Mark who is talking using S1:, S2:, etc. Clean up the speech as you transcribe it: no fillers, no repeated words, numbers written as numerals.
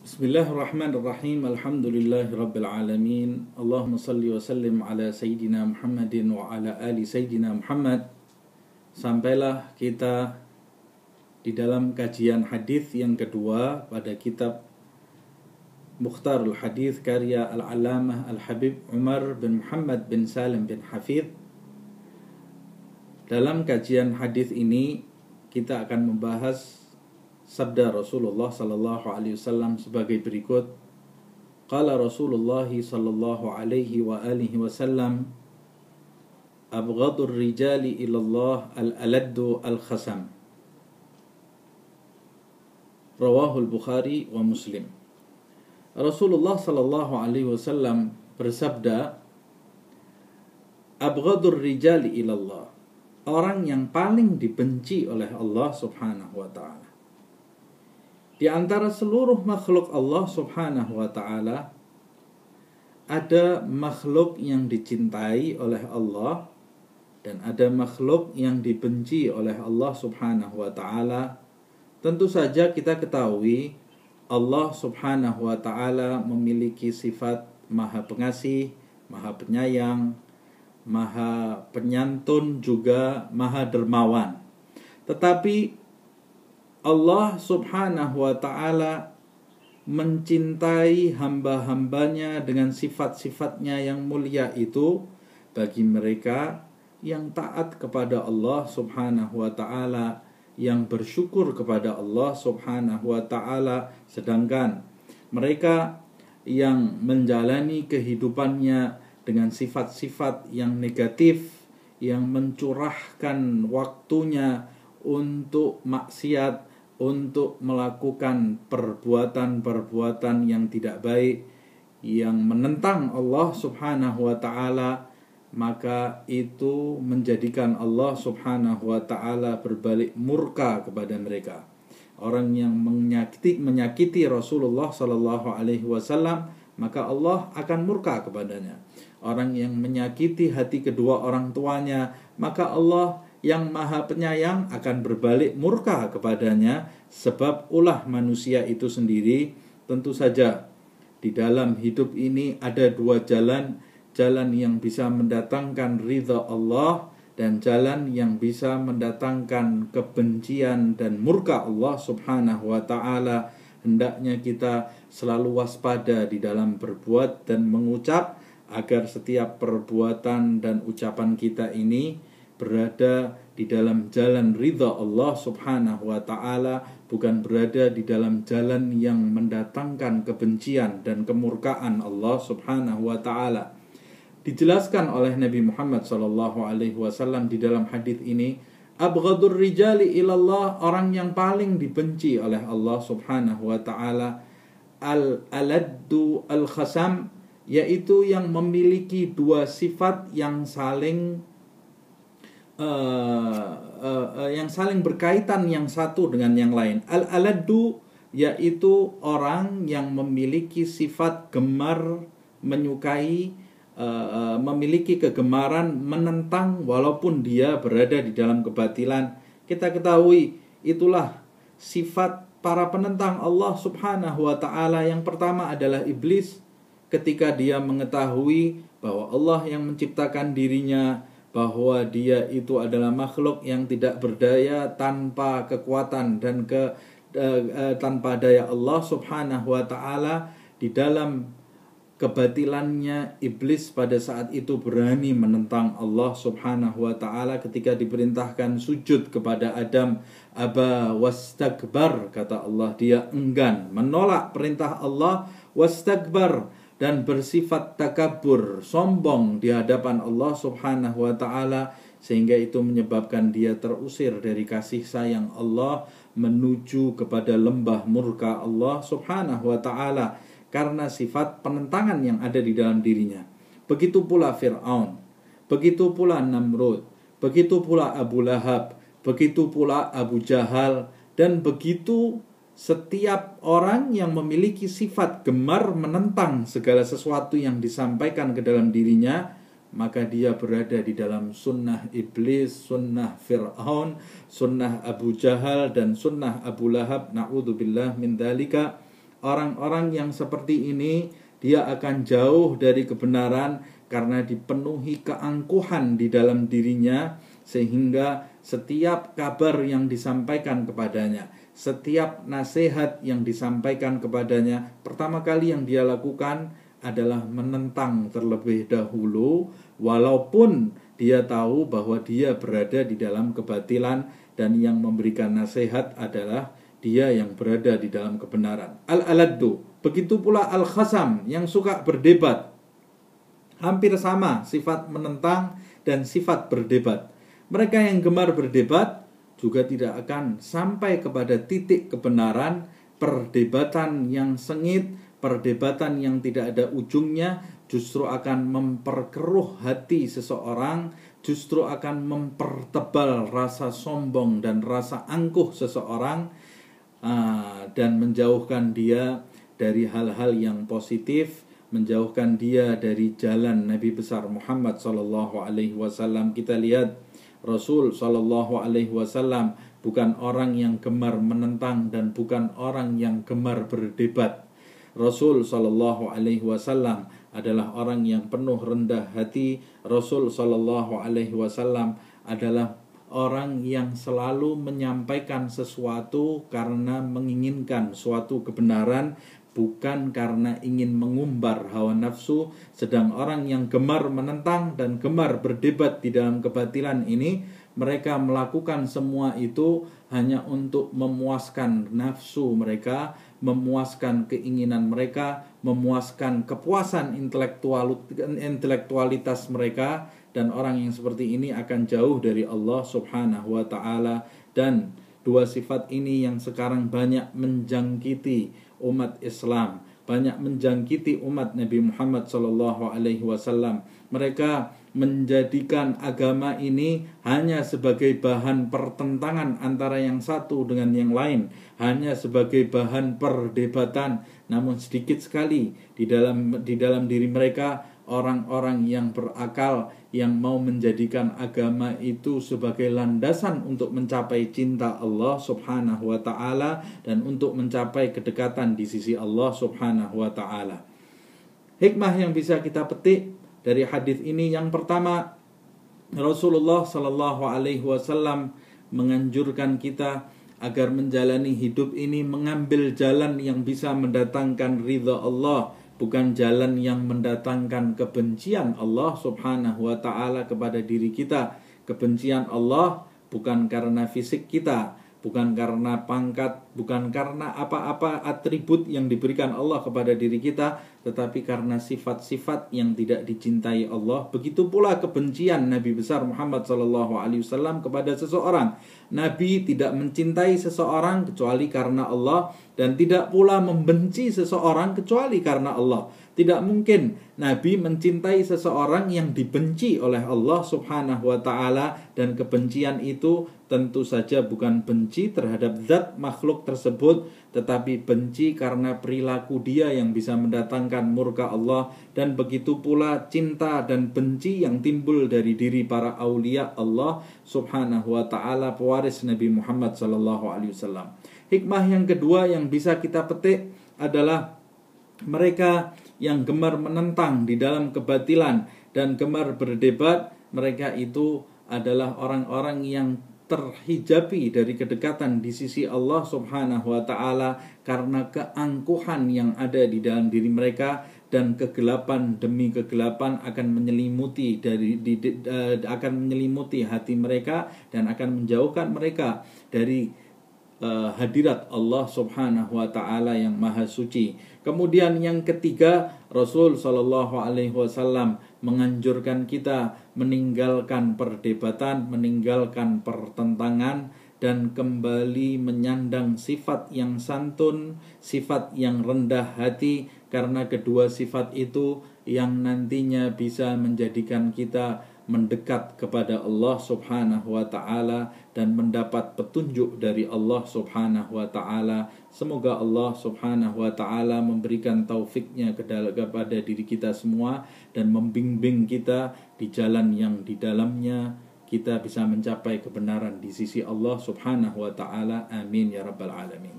S1: Bismillahirrahmanirrahim. Alhamdulillahirabbil alamin. Allahumma salli wa sallim ala sayyidina Muhammadin wa ala ali sayyidina Muhammad. Sampailah kita di dalam kajian hadis yang kedua pada kitab Mukhtarul Hadis karya Al-Allamah Al-Habib Umar bin Muhammad bin Salim bin Hafidh. Dalam kajian hadis ini kita akan membahas sabda Rasulullah sallallahu alaihi wasallam sebagai berikut. Qala Rasulullah sallallahu alaihi wa alihi wasallam, abghadur rijali ila Allah al-aladdu al-khasam. Rawahul Bukhari wa Muslim. Rasulullah sallallahu alaihi wasallam bersabda, abghadur rijali ila Allah, orang yang paling dibenci oleh Allah Subhanahu wa taala. Di antara seluruh makhluk Allah Subhanahu wa ta'ala, ada makhluk yang dicintai oleh Allah dan ada makhluk yang dibenci oleh Allah Subhanahu wa ta'ala. Tentu saja kita ketahui Allah Subhanahu wa ta'ala memiliki sifat maha pengasih, maha penyayang, maha penyantun, juga maha dermawan. Tetapi Allah Subhanahu wa ta'ala mencintai hamba-hambanya dengan sifat-sifatnya yang mulia itu bagi mereka yang taat kepada Allah Subhanahu wa ta'ala, yang bersyukur kepada Allah Subhanahu wa ta'ala, sedangkan mereka yang menjalani kehidupannya dengan sifat-sifat yang negatif, yang mencurahkan waktunya untuk maksiat, untuk melakukan perbuatan-perbuatan yang tidak baik, yang menentang Allah Subhanahu wa ta'ala, maka itu menjadikan Allah Subhanahu wa ta'ala berbalik murka kepada mereka. Orang yang menyakiti Rasulullah sallallahu alaihi wasallam, maka Allah akan murka kepadanya. Orang yang menyakiti hati kedua orang tuanya, maka Allah yang maha penyayang akan berbalik murka kepadanya. Sebab ulah manusia itu sendiri, tentu saja di dalam hidup ini ada dua jalan. Jalan yang bisa mendatangkan ridha Allah dan jalan yang bisa mendatangkan kebencian dan murka Allah Subhanahu wa ta'ala. Hendaknya kita selalu waspada di dalam berbuat dan mengucap, agar setiap perbuatan dan ucapan kita ini berada di dalam jalan ridha Allah Subhanahu wa ta'ala, bukan berada di dalam jalan yang mendatangkan kebencian dan kemurkaan Allah Subhanahu wa ta'ala. Dijelaskan oleh Nabi Muhammad sallallahu alaihi wasallam di dalam hadis ini, abghadur rijali ilallah, orang yang paling dibenci oleh Allah Subhanahu wa ta'ala, al-aladdu al-khasam, yaitu yang memiliki dua sifat yang saling berkaitan yang satu dengan yang lain. Al-aladdu yaitu orang yang memiliki sifat gemar, menyukai, memiliki kegemaran menentang walaupun dia berada di dalam kebatilan. Kita ketahui itulah sifat para penentang Allah Subhanahu wa ta'ala. Yang pertama adalah iblis, ketika dia mengetahui bahwa Allah yang menciptakan dirinya, bahwa dia itu adalah makhluk yang tidak berdaya tanpa kekuatan dan tanpa daya Allah Subhanahu wa ta'ala. Di dalam kebatilannya, iblis pada saat itu berani menentang Allah Subhanahu wa ta'ala. Ketika diperintahkan sujud kepada Adam, aba wastakbar, kata Allah, dia enggan, menolak perintah Allah, wastakbar, dan bersifat takabur, sombong di hadapan Allah Subhanahu wa ta'ala, sehingga itu menyebabkan dia terusir dari kasih sayang Allah menuju kepada lembah murka Allah Subhanahu wa ta'ala karena sifat penentangan yang ada di dalam dirinya. Begitu pula Fir'aun, begitu pula Namrud, begitu pula Abu Lahab, begitu pula Abu Jahal, dan begitu setiap orang yang memiliki sifat gemar menentang segala sesuatu yang disampaikan ke dalam dirinya, maka dia berada di dalam sunnah iblis, sunnah Fir'aun, sunnah Abu Jahal, dan sunnah Abu Lahab. Na'udzubillah min dzalika. Orang-orang yang seperti ini dia akan jauh dari kebenaran karena dipenuhi keangkuhan di dalam dirinya, sehingga setiap kabar yang disampaikan kepadanya, setiap nasihat yang disampaikan kepadanya, pertama kali yang dia lakukan adalah menentang terlebih dahulu, walaupun dia tahu bahwa dia berada di dalam kebatilan dan yang memberikan nasihat adalah dia yang berada di dalam kebenaran. Al-aladdu, begitu pula al-khasam, yang suka berdebat. Hampir sama sifat menentang dan sifat berdebat. Mereka yang gemar berdebat juga tidak akan sampai kepada titik kebenaran. Perdebatan yang sengit, perdebatan yang tidak ada ujungnya justru akan memperkeruh hati seseorang, justru akan mempertebal rasa sombong dan rasa angkuh seseorang, dan menjauhkan dia dari hal-hal yang positif, menjauhkan dia dari jalan Nabi besar Muhammad sallallahu alaihi wasallam. Kita lihat Rasul sallallahu alaihi wasallam bukan orang yang gemar menentang dan bukan orang yang gemar berdebat. Rasul sallallahu alaihi wasallam adalah orang yang penuh rendah hati. Rasul sallallahu alaihi wasallam adalah orang yang selalu menyampaikan sesuatu karena menginginkan suatu kebenaran, bukan karena ingin mengumbar hawa nafsu. Sedang orang yang gemar menentang dan gemar berdebat di dalam kebatilan ini, mereka melakukan semua itu hanya untuk memuaskan nafsu mereka, memuaskan keinginan mereka, memuaskan kepuasan intelektualitas mereka. Dan orang yang seperti ini akan jauh dari Allah subhanahu wa ta'ala. Dan dua sifat ini yang sekarang banyak menjangkiti umat Islam, banyak menjangkiti umat Nabi Muhammad sallallahu alaihi wasallam. Mereka menjadikan agama ini hanya sebagai bahan pertentangan antara yang satu dengan yang lain, hanya sebagai bahan perdebatan. Namun sedikit sekali di dalam diri mereka orang-orang yang berakal, yang mau menjadikan agama itu sebagai landasan untuk mencapai cinta Allah subhanahu wa ta'ala dan untuk mencapai kedekatan di sisi Allah subhanahu wa ta'ala. Hikmah yang bisa kita petik dari hadis ini, yang pertama, Rasulullah sallallahu alaihi wasallam menganjurkan kita agar menjalani hidup ini mengambil jalan yang bisa mendatangkan ridha Allah, bukan jalan yang mendatangkan kebencian Allah subhanahu wa ta'ala kepada diri kita. Kebencian Allah bukan karena fisik kita, bukan karena pangkat, bukan karena apa-apa atribut yang diberikan Allah kepada diri kita, tetapi karena sifat-sifat yang tidak dicintai Allah. Begitu pula kebencian Nabi besar Muhammad SAW kepada seseorang. Nabi tidak mencintai seseorang kecuali karena Allah, dan tidak pula membenci seseorang kecuali karena Allah. Tidak mungkin Nabi mencintai seseorang yang dibenci oleh Allah subhanahu wa ta'ala, dan kebencian itu tentu saja bukan benci terhadap zat makhluk tersebut, tetapi benci karena perilaku dia yang bisa mendatangkan murka Allah. Dan begitu pula cinta dan benci yang timbul dari diri para aulia Allah subhanahu wa ta'ala, pewaris Nabi Muhammad sallallahu alaihi wasallam. Hikmah yang kedua yang bisa kita petik adalah mereka yang gemar menentang di dalam kebatilan dan gemar berdebat, mereka itu adalah orang-orang yang terhijabi dari kedekatan di sisi Allah subhanahu wa ta'ala karena keangkuhan yang ada di dalam diri mereka, dan kegelapan demi kegelapan akan menyelimuti akan menyelimuti hati mereka dan akan menjauhkan mereka dari hadirat Allah subhanahu wa ta'ala yang maha suci. Kemudian yang ketiga, Rasul sallallahu alaihi wasallam menganjurkan kita meninggalkan perdebatan, meninggalkan pertentangan, dan kembali menyandang sifat yang santun, sifat yang rendah hati, karena kedua sifat itu yang nantinya bisa menjadikan kita mendekat kepada Allah subhanahu wa ta'ala dan mendapat petunjuk dari Allah subhanahu wa ta'ala. Semoga Allah subhanahu wa ta'ala memberikan taufiknya kepada diri kita semua dan membimbing kita di jalan yang di dalamnya kita bisa mencapai kebenaran di sisi Allah subhanahu wa ta'ala. Amin ya rabbal alamin.